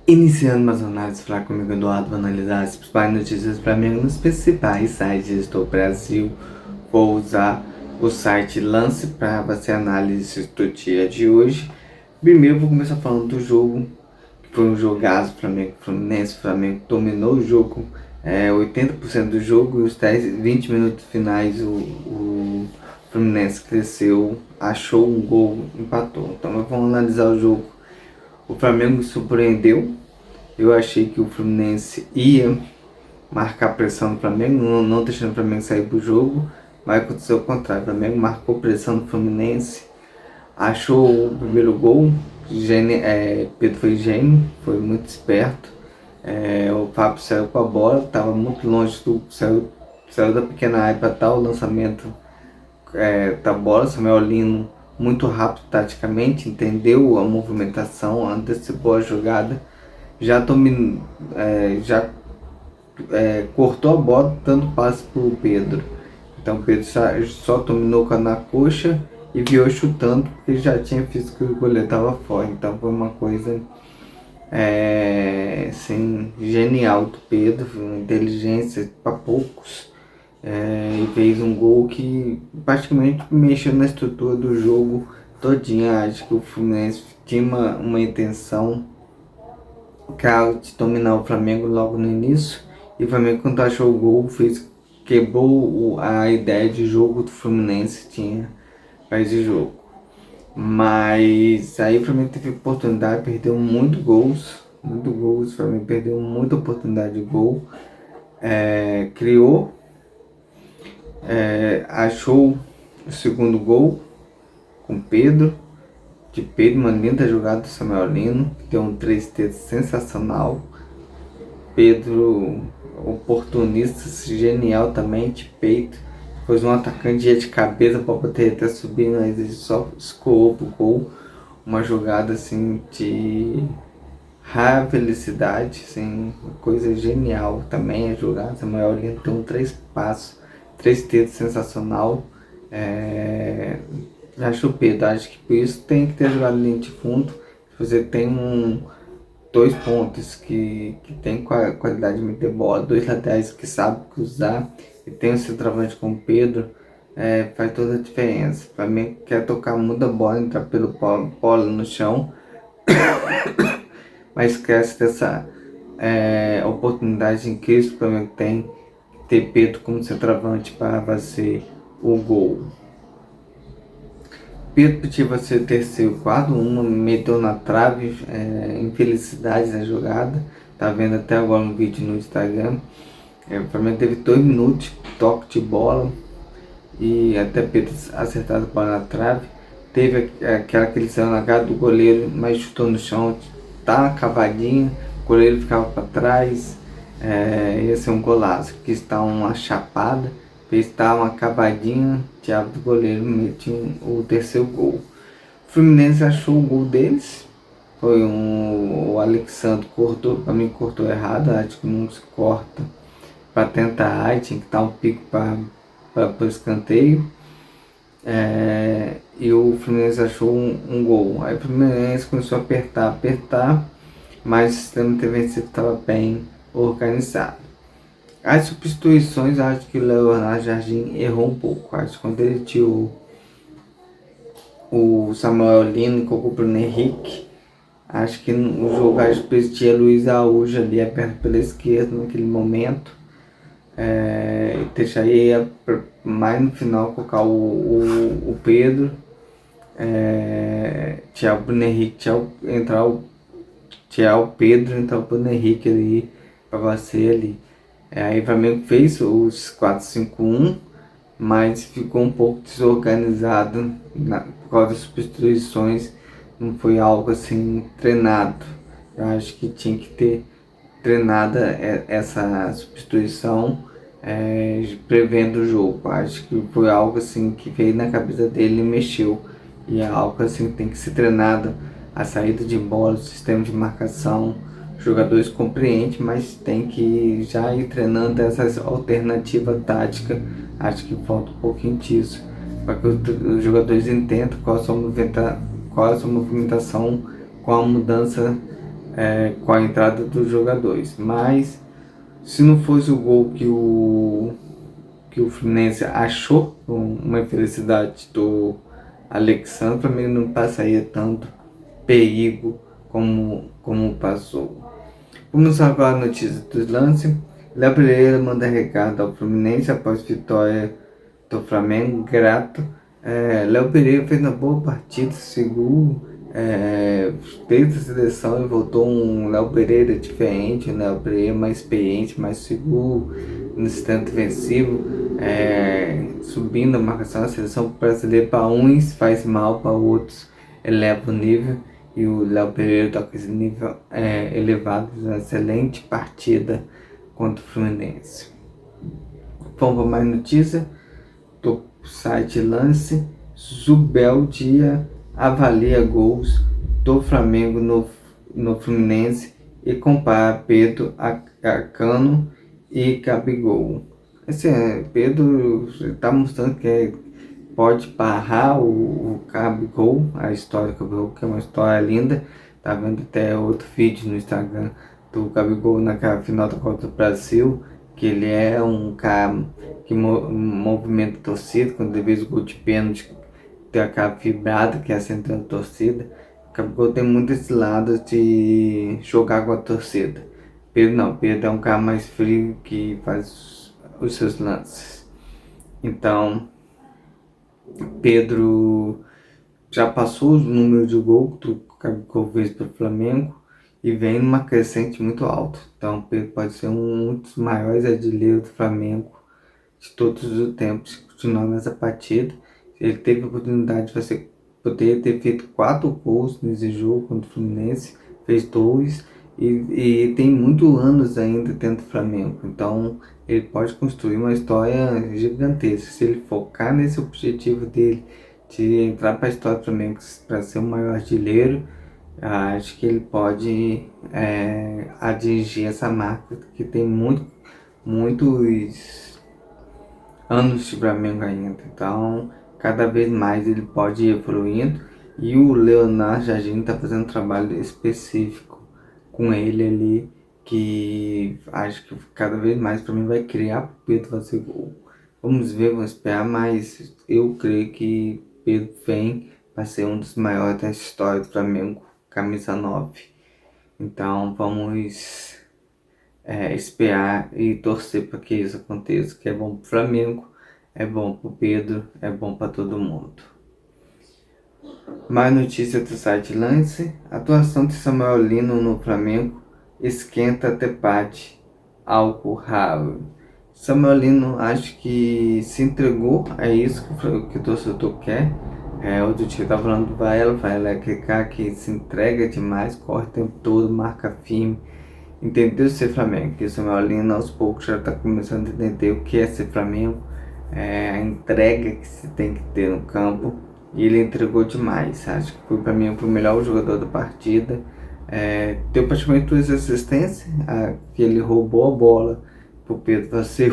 Iniciando mais uma análise, falar comigo, Eduardo, vou analisar as principais notícias para mim nos principais sites do Brasil. Vou usar o site Lance para fazer análise do dia de hoje. Primeiro vou começar falando do jogo, que foi um jogaço. Flamengo Fluminense. Flamengo dominou o jogo, 80% do jogo, e os 20 minutos finais o Fluminense cresceu, achou um gol, empatou. Então vamos analisar o jogo. O Flamengo me surpreendeu. Eu achei que o Fluminense ia marcar pressão no Flamengo, não deixando o Flamengo sair pro jogo, mas aconteceu o contrário. O Flamengo marcou pressão no Fluminense, achou o primeiro gol. Pedro foi gênio, foi muito esperto. O Fábio saiu com a bola, estava muito longe saiu da pequena área para tal lançamento da bola. Samuel Lino, muito rápido taticamente, entendeu a movimentação, antecipou a jogada, já, cortou a bola dando passe para o Pedro. Então o Pedro só dominou na coxa e viu chutando, porque já tinha visto que o goleiro estava fora. Então foi uma coisa assim, genial do Pedro, uma inteligência para poucos. E fez um gol que praticamente mexeu na estrutura do jogo todinha. Acho que o Fluminense tinha uma intenção clara de dominar o Flamengo logo no início, e o Flamengo, quando achou o gol, quebrou a ideia de jogo do Fluminense tinha para esse jogo. Mas aí o Flamengo teve oportunidade, perdeu muito gols, o Flamengo perdeu muita oportunidade de gol. Criou, achou o segundo gol com Pedro, uma linda jogada do Samuel Lino, que deu um 3-3 sensacional. Pedro, oportunista, genial também, de peito. Depois um atacante ia de cabeça para poder até subir, mas ele só escoou pro gol. Uma jogada assim de rara felicidade, assim, uma coisa genial também a jogada. Samuel Lino tem um 3 passos, 3 dedos sensacional. Acho o Pedro, acho que por isso tem que ter jogado linha de fundo. Você tem dois pontos que tem qualidade de meter bola, dois laterais que sabem cruzar, e tem o centroavante com o Pedro, faz toda a diferença. Para mim, quer tocar, muda a bola, entrar pelo polo no chão, mas esquece dessa oportunidade incrível que o Flamengo tem, ter Pedro como centroavante para fazer o gol. Pedro podia ser o terceiro, quarto, meteu na trave, infelicidade na jogada. Tá vendo até agora um vídeo no Instagram. O Flamengo teve 2 minutos de toque de bola e até Pedro acertar a bola na trave. Teve aquela que ele saiu na cara do goleiro, mas chutou no chão, tá uma cavadinha, o goleiro ficava para trás. Ia ser um golaço, que está uma chapada. Fez uma cavadinha, Thiago do goleiro metiu o terceiro gol. O Fluminense achou o gol deles. Foi o Alexandre cortou, para mim cortou errado, acho que não se corta para tentar, aí tinha que dar um pico para o escanteio. E o Fluminense achou um gol. Aí o Fluminense começou a apertar, mas o sistema defensivo estava bem organizado. As substituições, acho que o Leonardo Jardim errou um pouco. Acho que quando ele tirou o Samuel Lino e colocou o Bruno Henrique, acho que o jogador tinha Luiz Araújo ali aberto pela esquerda naquele momento. Deixaria mais no final colocar o Pedro. Tinha o Bruno Henrique, tinha o Pedro, entrar o Bruno Henrique ali para você ali. Aí o Flamengo fez os 4-5-1, mas ficou um pouco desorganizado por causa das substituições. Não foi algo assim treinado. Eu acho que tinha que ter treinado essa substituição, prevendo o jogo. Acho que foi algo assim que veio na cabeça dele e mexeu. E é algo assim que tem que ser treinado. A saída de bola, o sistema de marcação. Os jogadores compreendem, mas tem que já ir treinando essas alternativas táticas. Acho que falta um pouquinho disso, para que os jogadores entendam qual a sua movimentação com a mudança com a entrada dos jogadores. Mas se não fosse o gol que o Fluminense achou, uma infelicidade do Alexandre, para mim não passaria tanto perigo como passou. Vamos agora a notícia dos lances. Léo Pereira manda recado ao Fluminense após vitória do Flamengo, grato. Léo Pereira fez uma boa partida, seguro. Desde a seleção e voltou um Léo Pereira diferente, um Léo Pereira mais experiente, mais seguro no sistema defensivo, subindo a marcação da seleção brasileira. Para uns faz mal, para outros eleva o nível, e o Léo Pereira está com esse nível elevado, uma excelente partida contra o Fluminense. Vamos para mais notícia do site Lance. Zubeldia avalia gols do Flamengo no Fluminense e compara Pedro a Cano e Gabigol. Pedro está mostrando que pode barrar o Gabigol, a história do Gabigol, que é uma história linda. Tá vendo até outro vídeo no Instagram do Gabigol naquela final da Copa do Brasil, que ele é um cara que movimenta a torcida. Quando ele fez o gol de pênalti, tem aquela vibrada que é a central da torcida. O Gabigol tem muito esse lado de jogar com a torcida. Pedro não, Pedro é um cara mais frio que faz os seus lances. Então, Pedro já passou os números de gol que o Gabigol fez para o Flamengo e vem numa crescente muito alta. Então, Pedro pode ser um dos maiores artilheiros do Flamengo de todos os tempos, continuando nessa partida. Ele teve a oportunidade de poder ter feito 4 gols nesse jogo contra o Fluminense, fez 2 e tem muitos anos ainda dentro do Flamengo. Então ele pode construir uma história gigantesca se ele focar nesse objetivo dele de entrar para a história do Flamengo para ser o maior artilheiro. Acho que ele pode atingir essa marca, que tem muitos anos de Flamengo ainda. Então cada vez mais ele pode ir evoluindo, e o Leonardo Jardim está fazendo um trabalho específico com ele ali, que acho que cada vez mais para mim vai criar para o Pedro fazer gol. Vamos ver, vamos esperar, mas eu creio que Pedro vem para ser um dos maiores da história do Flamengo, camisa 9. Então vamos esperar e torcer para que isso aconteça, que é bom para o Flamengo, é bom para o Pedro, é bom para todo mundo. Mais notícias do site Lance. Atuação de Samuel Lino no Flamengo esquenta debate algo raro. Samuel Lino acho que se entregou, é isso que o torcedor quer. Outro dia estava falando do Varela é aquele cara que se entrega demais, corre o tempo todo, marca firme. Entendeu ser Flamengo, que o Samuel Lino aos poucos já está começando a entender o que é ser Flamengo, a entrega que se tem que ter no campo, e ele entregou demais. Acho que para mim foi o melhor jogador da partida. Deu praticamente 2 assistências, que ele roubou a bola pro Pedro fazer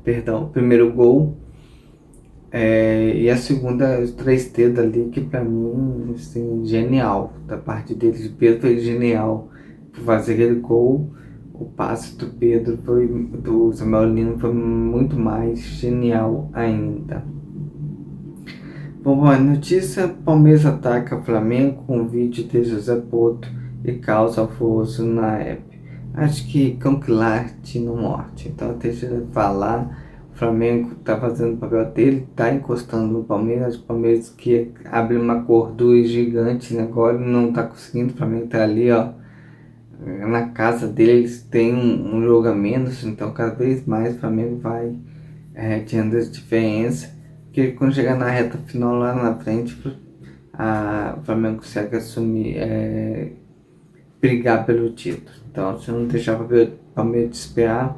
perdão, o primeiro gol, e a segunda, os 3 dedos ali, que para mim, assim, genial da parte dele. O Pedro foi genial por fazer aquele gol. O passe do Pedro do Samuel Lino foi muito mais genial ainda. Bom, a notícia: Palmeiras ataca Flamengo com vídeo de José Porto e causa alvoroço na app. Acho que cão que late não morte, então deixa ele falar. O Flamengo tá fazendo o papel dele, tá encostando no Palmeiras. O Palmeiras que abre uma gordura gigante agora, não tá conseguindo. O Flamengo tá ali, ó, na casa deles, tem um jogo a menos, então cada vez mais o Flamengo vai tendo essa diferença, porque quando chegar na reta final lá na frente, o Flamengo consegue assumir, brigar pelo título. Então, se não deixar o Palmeiras esperar,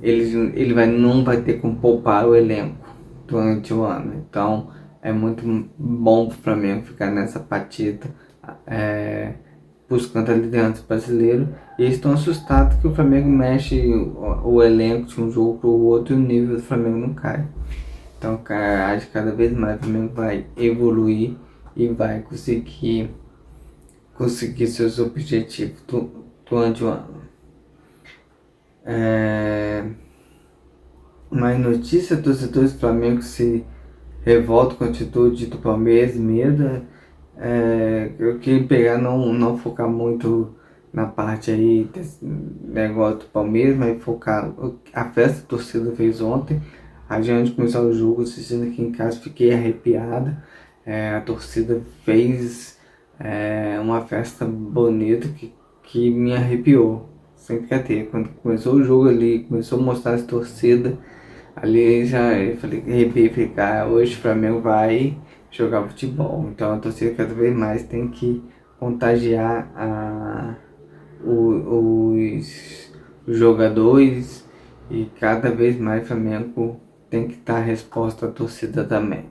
ele não vai ter como poupar o elenco durante o ano. Então é muito bom para o Flamengo ficar nessa partida, buscando a liderança brasileira. E eles estão assustados que o Flamengo mexe o elenco de um jogo para o outro e o nível do Flamengo não cai. Então, cara, acho que cada vez mais o Flamengo vai evoluir e vai conseguir conseguir seus objetivos durante o ano. Mais notícia: torcedores do Flamengo se revoltam com a atitude do Palmeiras, medo. Eu queria pegar, não focar muito na parte aí desse negócio do Palmeiras, mas focar a festa que a torcida fez ontem. A gente começou o jogo assistindo aqui em casa, fiquei arrepiada. A torcida fez uma festa bonita que me arrepiou, sem brincadeira. Quando começou o jogo ali, começou a mostrar as torcidas, ali já eu falei, arrepiei, falei, cara, hoje o Flamengo vai jogar futebol. Então a torcida cada vez mais tem que contagiar os jogadores, e cada vez mais o Flamengo tem que dar resposta à torcida também.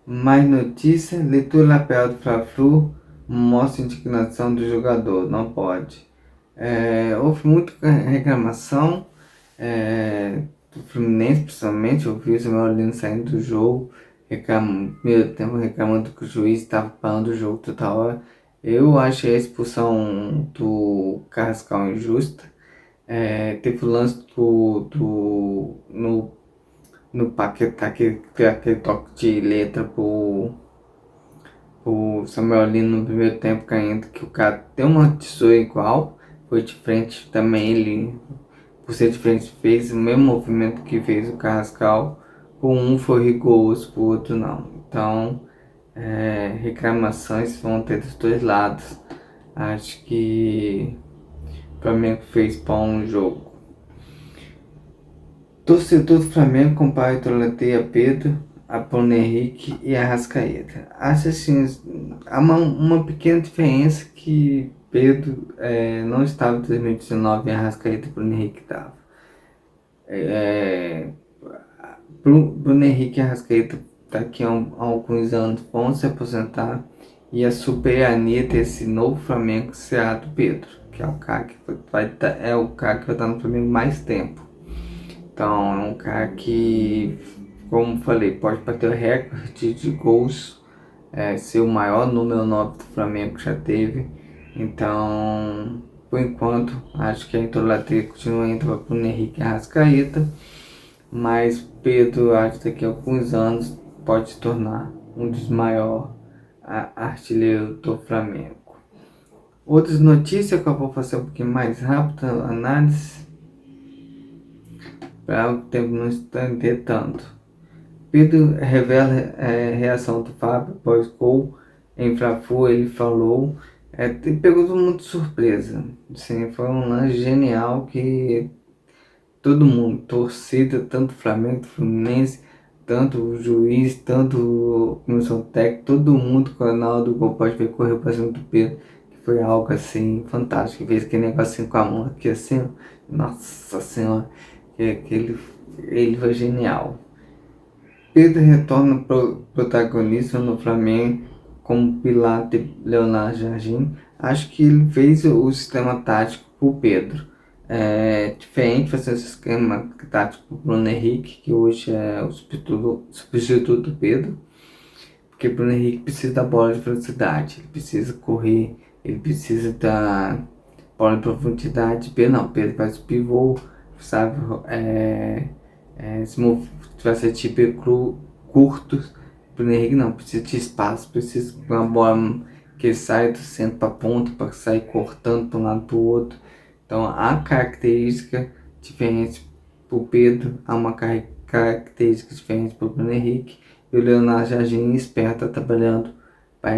Mais notícia: leitura lapel do Fla-Flu mostra indignação do jogador, não pode. Houve muita reclamação do Fluminense, principalmente. Eu vi o Samuel Lino saindo do jogo, primeiro tempo reclamando que o juiz estava parando o jogo toda hora. Eu achei a expulsão do Carrascal injusta. Teve o lance no Paquetá, que foi aquele toque de letra pro Samuel Lino no primeiro tempo, caindo, que o cara deu uma tesoura igual, foi de frente também. Ele, por ser de frente, fez o mesmo movimento que fez o Carrascal. Por um foi rigoroso, por outro não. Então, reclamações vão ter dos dois lados. Acho que o Flamengo fez bom jogo. Torcedor do Flamengo compara idolatria a Pedro, a Bruno Henrique e a Arrascaeta. Acho assim, há uma pequena diferença, que Pedro não estava em 2019 e a Arrascaeta e Bruno Henrique estavam. Bruno Henrique e Arrascaeta daqui a alguns anos vão se aposentar, e a soberania desse novo Flamengo será do Pedro, que é o cara que vai estar no Flamengo mais tempo. Então é um cara que, como falei, pode bater o recorde de gols, ser o maior número 9 do Flamengo que já teve. Então, por enquanto, acho que a idolatria continua indo para o Henrique e Arrascaeta, mas Pedro, acho que daqui a alguns anos pode se tornar um dos maiores artilheiros do Flamengo. Outras notícias que eu vou fazer um pouquinho mais rápido, análise, para o tempo não estender tanto. Pedro revela reação do Fábio após gol em Fla-Flu. Ele falou, pegou todo mundo de surpresa. Assim, foi um lance genial que todo mundo, torcida, tanto Flamengo, Fluminense, tanto o juiz, tanto a comissão técnica, todo mundo, na hora do gol, pode ver, correu para cima do Pedro, que foi algo assim fantástico. Fez aquele negocinho com a mão aqui assim, nossa senhora, que ele foi genial. Pedro retorna protagonista no Flamengo como pilar de Leonardo Jardim. Acho que ele fez o sistema tático pro Pedro. Diferente de fazer esse esquema tático pro Bruno Henrique, que hoje é o substituto do Pedro. Porque o Bruno Henrique precisa da bola de velocidade, ele precisa correr, ele precisa da bola de profundidade. Pedro faz o pivô, sabe? Se tivesse tipo curtos, Bruno Henrique não, precisa de espaço, precisa de uma bola que sai do centro para ponta, para sair cortando para um lado para o outro. Então há característica diferente para o Pedro, há uma característica diferente para o Bruno Henrique, e o Leonardo Jardim esperto, trabalhando para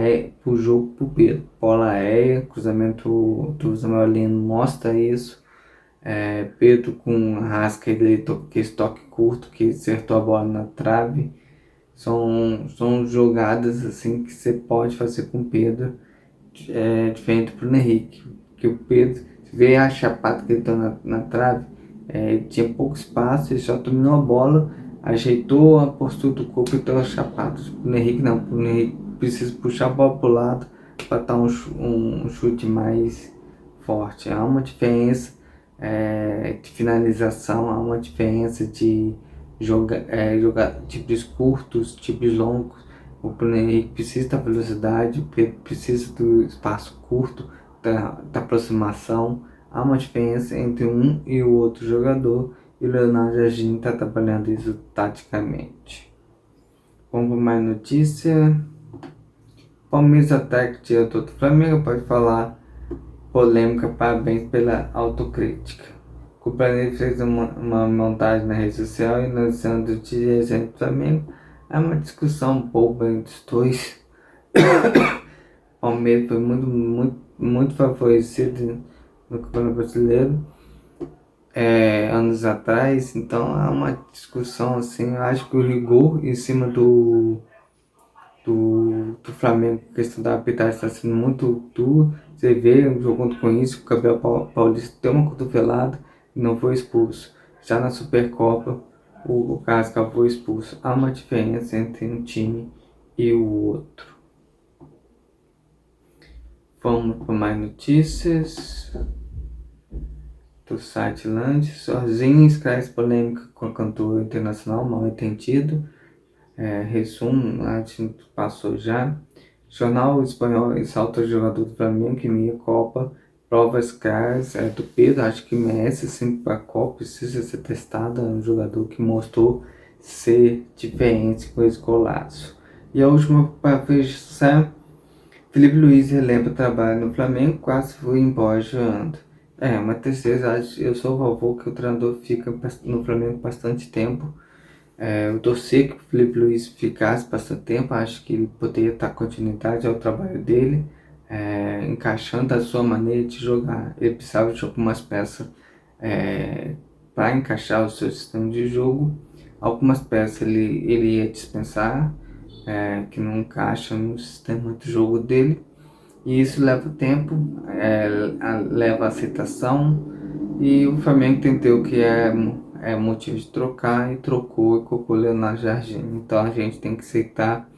o jogo para o Pedro. Bola aérea, cruzamento do Samuel Lino mostra isso. Pedro com Rasca, ele esse toque curto que acertou a bola na trave. São jogadas assim que você pode fazer com o Pedro, diferente do Bruno Henrique, que o Pedro, você vê a chapada que ele deu na trave, tinha pouco espaço, ele só dominou a bola, ajeitou a postura do corpo e deu a chapada. O Bruno Henrique não, o Bruno Henrique precisa puxar a bola para o lado para dar um chute mais forte. Há uma diferença de finalização, há uma diferença de jogar tipos curtos, tipos longos. O Bruno Henrique precisa da velocidade, o Pedro precisa do espaço curto, da aproximação. Há uma diferença entre um e o outro jogador e o Leonardo Jardim está trabalhando isso taticamente. Vamos para mais notícia. Palmeiras ataque diretor do Flamengo pode falar polêmica, parabéns pela autocrítica. O Planeta fez uma montagem na rede social e lançando o dirigente do Flamengo. É uma discussão boba entre os dois. O Palmeiras foi muito favorecido no Campeonato Brasileiro anos atrás, então é uma discussão assim. Eu acho que o rigor em cima do Flamengo, a questão da arbitragem está sendo muito duro. Você vê, jogando com isso, o Gabriel Paulista deu uma cotovelada e não foi expulso. Já na Supercopa, o Casca foi expulso. Há uma diferença entre um time e o outro. Vamos para mais notícias do site Land. Sozinho esclarece polêmica com a cantora internacional mal entendido. Resumo, a gente passou já. Jornal espanhol exalta o jogador do Flamengo que meia Copa. Provas caras do Pedro, acho que merece sim para a Copa, precisa ser testado. É um jogador que mostrou ser diferente com esse golaço. E a última para fechar, Felipe Luiz relembra o trabalho no Flamengo, quase foi embora chorando. Uma tristeza, eu sou a favor que o treinador fica no Flamengo bastante tempo. Eu torci que o Felipe Luiz ficasse bastante tempo, acho que ele poderia dar continuidade ao trabalho dele, encaixando a sua maneira de jogar. Ele precisava de algumas peças para encaixar o seu sistema de jogo. Algumas peças ele ia dispensar, que não encaixam no sistema de jogo dele. E isso leva tempo, leva aceitação, e o Flamengo entendeu que é motivo de trocar e trocou e colocou o Leonardo Jardim. Então a gente tem que aceitar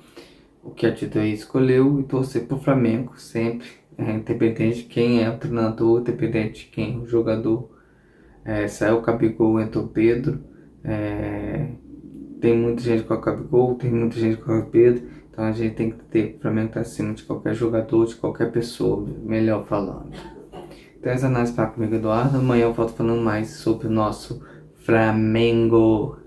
o que a diretoria escolheu e torcer pro Flamengo sempre, independente de quem é o treinador, independente de quem é o jogador. Saiu o Gabigol, entrou o Pedro. Tem muita gente com o Gabigol, tem muita gente com o Pedro. Então a gente tem que ter o Flamengo tá acima de qualquer jogador, de qualquer pessoa, melhor falando. Então essa análise para comigo, Eduardo. Amanhã eu volto falando mais sobre o nosso Flamengo.